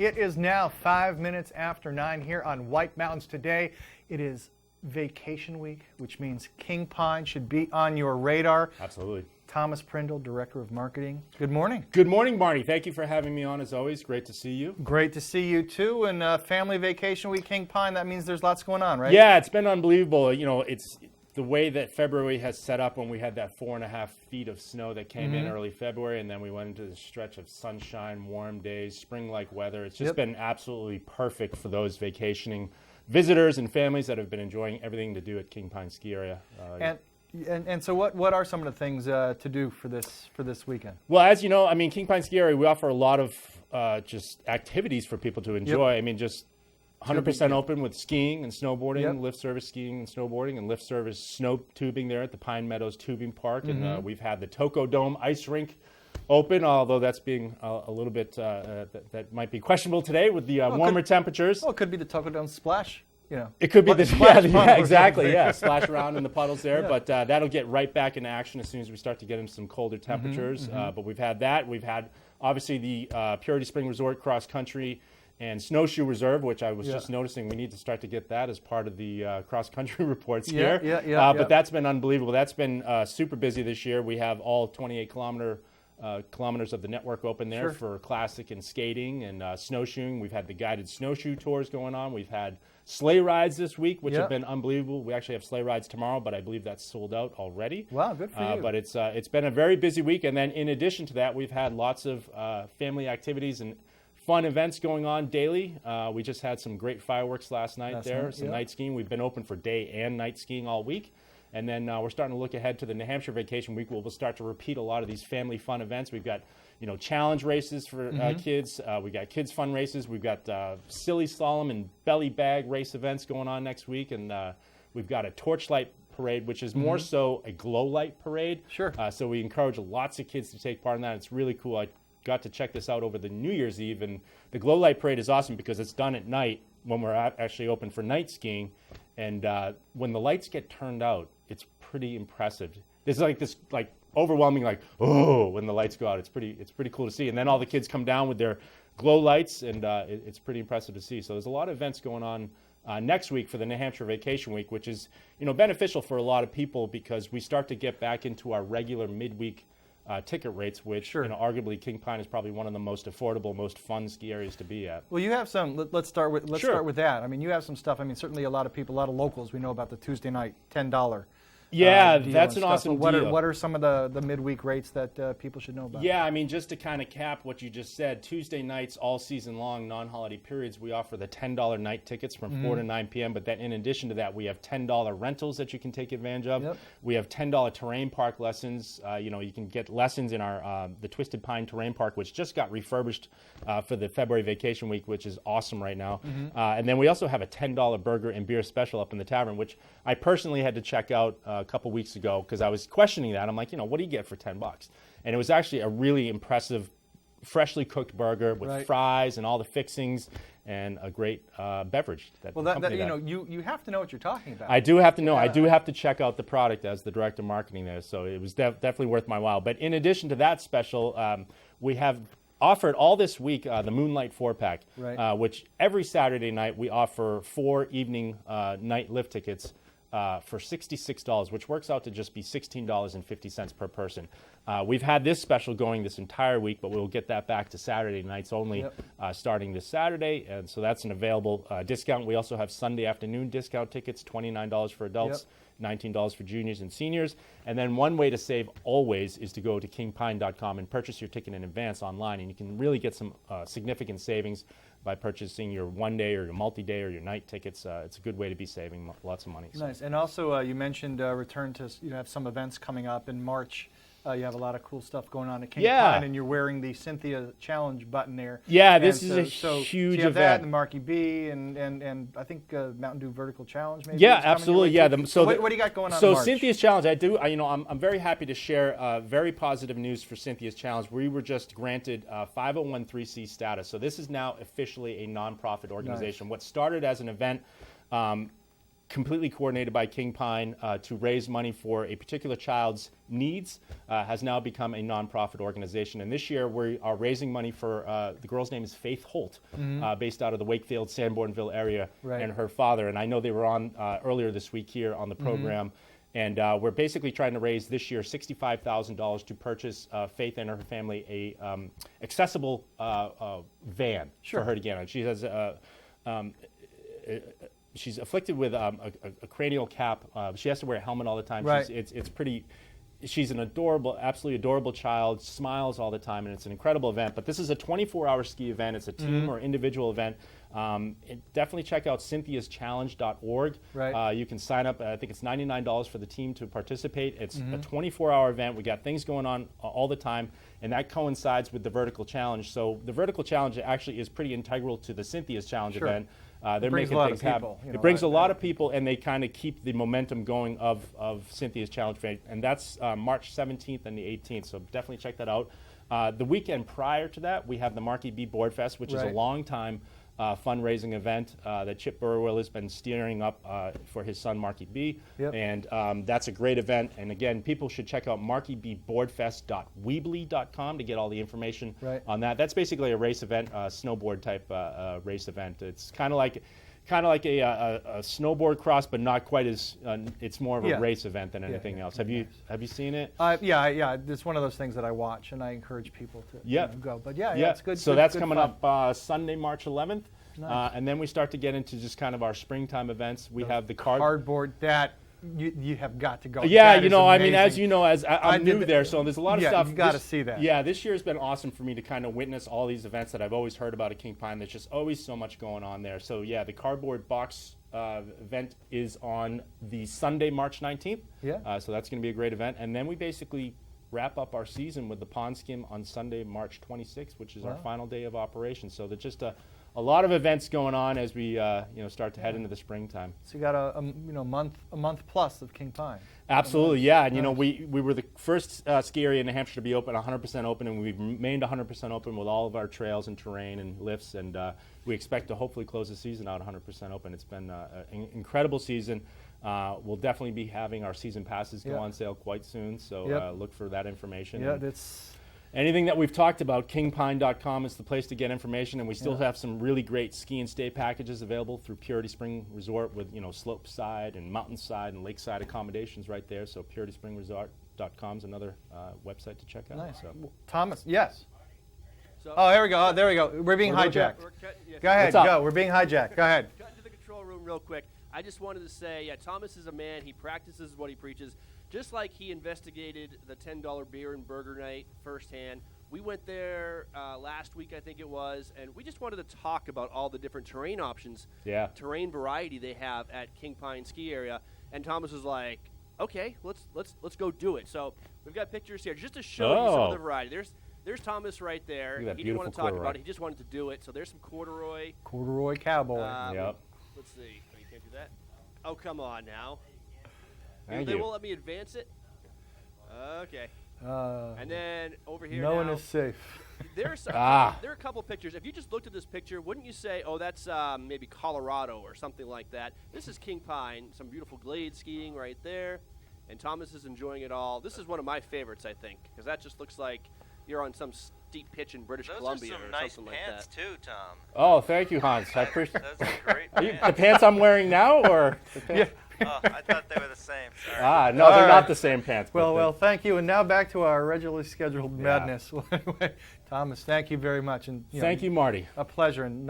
It is now 5 minutes after 9 here on White Mountains today. It is vacation week, which means KingPine should be on your radar. Absolutely. Thomas Prindle, Director of Marketing. Good morning. Good morning, Barney. Thank you for having me on as always. Great to see you. Great to see you too. And family vacation week, KingPine, that means there's lots going on, right? Yeah, it's been unbelievable. You know, it's the way that February has set up when we had that 4.5 feet of snow that came in early February, and then we went into the stretch of sunshine, warm days, spring-like weather. It's just been absolutely perfect for those vacationing visitors and families that have been enjoying everything to do at KingPine Ski Area. And so what are some of the things to do for this weekend? Well, as you know, I mean, KingPine Ski Area, we offer a lot of just activities for people to enjoy. I mean, just 100% open with skiing and snowboarding, lift service skiing and snowboarding, and lift service snow tubing there at the Pine Meadows Tubing Park. And we've had the Toco Dome ice rink open, although that's being a little bit, that might be questionable today with the warmer temperatures. Well, it could be the Toco Dome splash. You know, it could be the splash, exactly, splash around in the puddles there, but that'll get right back into action as soon as we start to get into some colder temperatures. But we've had that. We've had, obviously, the Purity Spring Resort Cross Country and Snowshoe Reserve, which I was just noticing we need to start to get that as part of the cross-country reports here. But that's been unbelievable. That's been super busy this year. We have all 28 kilometers of the network open there for classic and skating and snowshoeing. We've had the guided snowshoe tours going on. We've had sleigh rides this week, which have been unbelievable. We actually have sleigh rides tomorrow, but I believe that's sold out already. Wow, good for you. But it's been a very busy week, and then in addition to that, we've had lots of family activities and fun events going on daily. We just had some great fireworks last night some night skiing. We've been open for day and night skiing all week. And then we're starting to look ahead to the New Hampshire vacation week. We'll start to repeat a lot of these family fun events. We've got, challenge races for kids. We've got kids fun races. We've got silly slalom and belly bag race events going on next week. And we've got a torchlight parade, which is more so a glow light parade. So we encourage lots of kids to take part in that. It's really cool. I got to check this out over the New Year's Eve, and the glow light parade is awesome because it's done at night when we're actually open for night skiing, and when the lights get turned out, it's pretty impressive. There's this overwhelming when the lights go out. It's pretty cool to see, and then all the kids come down with their glow lights, and it's pretty impressive to see. So there's a lot of events going on next week for the New Hampshire Vacation Week, which is beneficial for a lot of people because we start to get back into our regular midweek ticket rates, which arguably KingPine is probably one of the most affordable, most fun ski areas to be at. Well, you have some. Let's start with that. I mean, you have some stuff. I mean, certainly a lot of people, a lot of locals, we know about the Tuesday night $10. Yeah, that's an awesome deal. What are some of the midweek rates that people should know about? Yeah, I mean, just to kind of cap what you just said, Tuesday nights all season long, non-holiday periods, we offer the $10 night tickets from 4 to 9 p.m. But then in addition to that, we have $10 rentals that you can take advantage of. We have $10 terrain park lessons. You can get lessons in our the Twisted Pine Terrain Park, which just got refurbished for the February vacation week, which is awesome right now. And then we also have a $10 burger and beer special up in the tavern, which I personally had to check out a couple weeks ago because I was questioning that. I'm like, what do you get for $10? And it was actually a really impressive, freshly cooked burger with fries and all the fixings and a great beverage. You have to know what you're talking about. I do have to know. I do have to check out the product as the director of marketing there. So it was definitely worth my while. But in addition to that special, we have offered all this week the Moonlight 4-pack, which every Saturday night we offer 4 evening night lift tickets for $66, which works out to just be $16.50 per person. We've had this special going this entire week, but we'll get that back to Saturday nights only starting this Saturday, and so that's an available discount. We also have Sunday afternoon discount tickets, $29 for adults, $19 for juniors and seniors. And then one way to save always is to go to kingpine.com and purchase your ticket in advance online, and you can really get some significant savings by purchasing your one-day or your multi-day or your night tickets. It's a good way to be saving lots of money. Nice. And also you mentioned return to, have some events coming up in March. You have a lot of cool stuff going on at KingPine, and you're wearing the Cynthia Challenge button there. Yeah, this is a huge you have event. That, and Marky B, and I think Mountain Dew Vertical Challenge maybe. Yeah, absolutely. Yeah. What do you got going on? So in March? Cynthia's Challenge, I'm very happy to share very positive news for Cynthia's Challenge. We were just granted 501(c) status. So this is now officially a nonprofit organization. Nice. What started as an event completely coordinated by KingPine to raise money for a particular child's needs, has now become a nonprofit organization. And this year we are raising money for, the girl's name is Faith Holt, based out of the Wakefield, Sanbornville area, and her father. And I know they were on earlier this week here on the program. And we're basically trying to raise this year $65,000 to purchase Faith and her family a accessible van for her to get on. She has she's afflicted with a cranial cap. She has to wear a helmet all the time. It's pretty. She's an adorable, absolutely adorable child. Smiles all the time, and it's an incredible event. But this is a 24-hour ski event. It's a team or individual event. Definitely check out cynthiaschallenge.org. You can sign up. I think it's $99 for the team to participate. It's a 24-hour event. We got things going on all the time, and that coincides with the vertical challenge. So the vertical challenge actually is pretty integral to the Cynthia's Challenge event. They're making things happen. It brings a lot of people, and they kind of keep the momentum going of Cynthia's Challenge, and that's March 17th and the 18th. So definitely check that out. The weekend prior to that, we have the Marquee B Board Fest, which is a long time fundraising event that Chip Burwell has been steering up for his son Marky B, and that's a great event. And again, people should check out marqueebboardfest.weebly.com to get all the information on that. That's basically a race event, snowboard type race event. It's kind of like a snowboard cross, but not quite as. It's more of a race event than anything else. Have you seen it? Yeah. It's one of those things that I watch, and I encourage people to go. But it's good. So that's coming up Sunday, March 11th, and then we start to get into just kind of our springtime events. We have the cardboard that. You have got to go. Yeah, I mean, as you know, I'm new there, so there's a lot of stuff. You got to see that. Yeah, this year has been awesome for me to kind of witness all these events that I've always heard about at KingPine. There's just always so much going on there. So yeah, the cardboard box event is on the Sunday, March 19th. So that's going to be a great event, and then we basically wrap up our season with the pond skim on Sunday, March 26th, which is our final day of operation. So there's just a lot of events going on as we start to head into the springtime. So you got a month plus of KingPine. Absolutely, yeah. And we were the first ski area in New Hampshire to be open 100% open, and we've remained 100% open with all of our trails and terrain and lifts. And we expect to hopefully close the season out 100% open. It's been an incredible season. We'll definitely be having our season passes go on sale quite soon. So look for that information. Anything that we've talked about, kingpine.com is the place to get information, and we still have some really great ski and stay packages available through Purity Spring Resort with slopeside and mountainside and lakeside accommodations right there. So purityspringresort.com is another website to check out. Nice. So. Thomas, yes. So, there we go. We're being hijacked. Go ahead. Go. We're being hijacked. Go ahead. Cut into the control room real quick. I just wanted to say, Thomas is a man. He practices what he preaches. Just like he investigated the $10 beer and burger night firsthand, we went there last week, I think it was, and we just wanted to talk about all the different terrain options, terrain variety they have at KingPine Ski Area. And Thomas was like, "Okay, let's go do it." So we've got pictures here just to show you some of the variety. There's Thomas right there. He didn't want to talk about it. He just wanted to do it. So there's some corduroy cowboy. Let's see. Oh, you can't do that. Oh, come on now. They won't let me advance it. Okay. And then over here no one is safe. There are a couple pictures. If you just looked at this picture, wouldn't you say, oh, that's maybe Colorado or something like that? This is KingPine, some beautiful glade skiing right there. And Thomas is enjoying it all. This is one of my favorites, I think, because that just looks like you're on some steep pitch in British Columbia or something like that. Those are some nice pants too, Tom. Oh, thank you, Hans. I appreciate those are great pants. The pants I'm wearing now, or the pants? Oh, I thought they were the same. Sorry. No, they're not the same pants. Well, thank you. And now back to our regularly scheduled madness. Anyway, Thomas, thank you very much. And thank you, Marty. A pleasure and nice.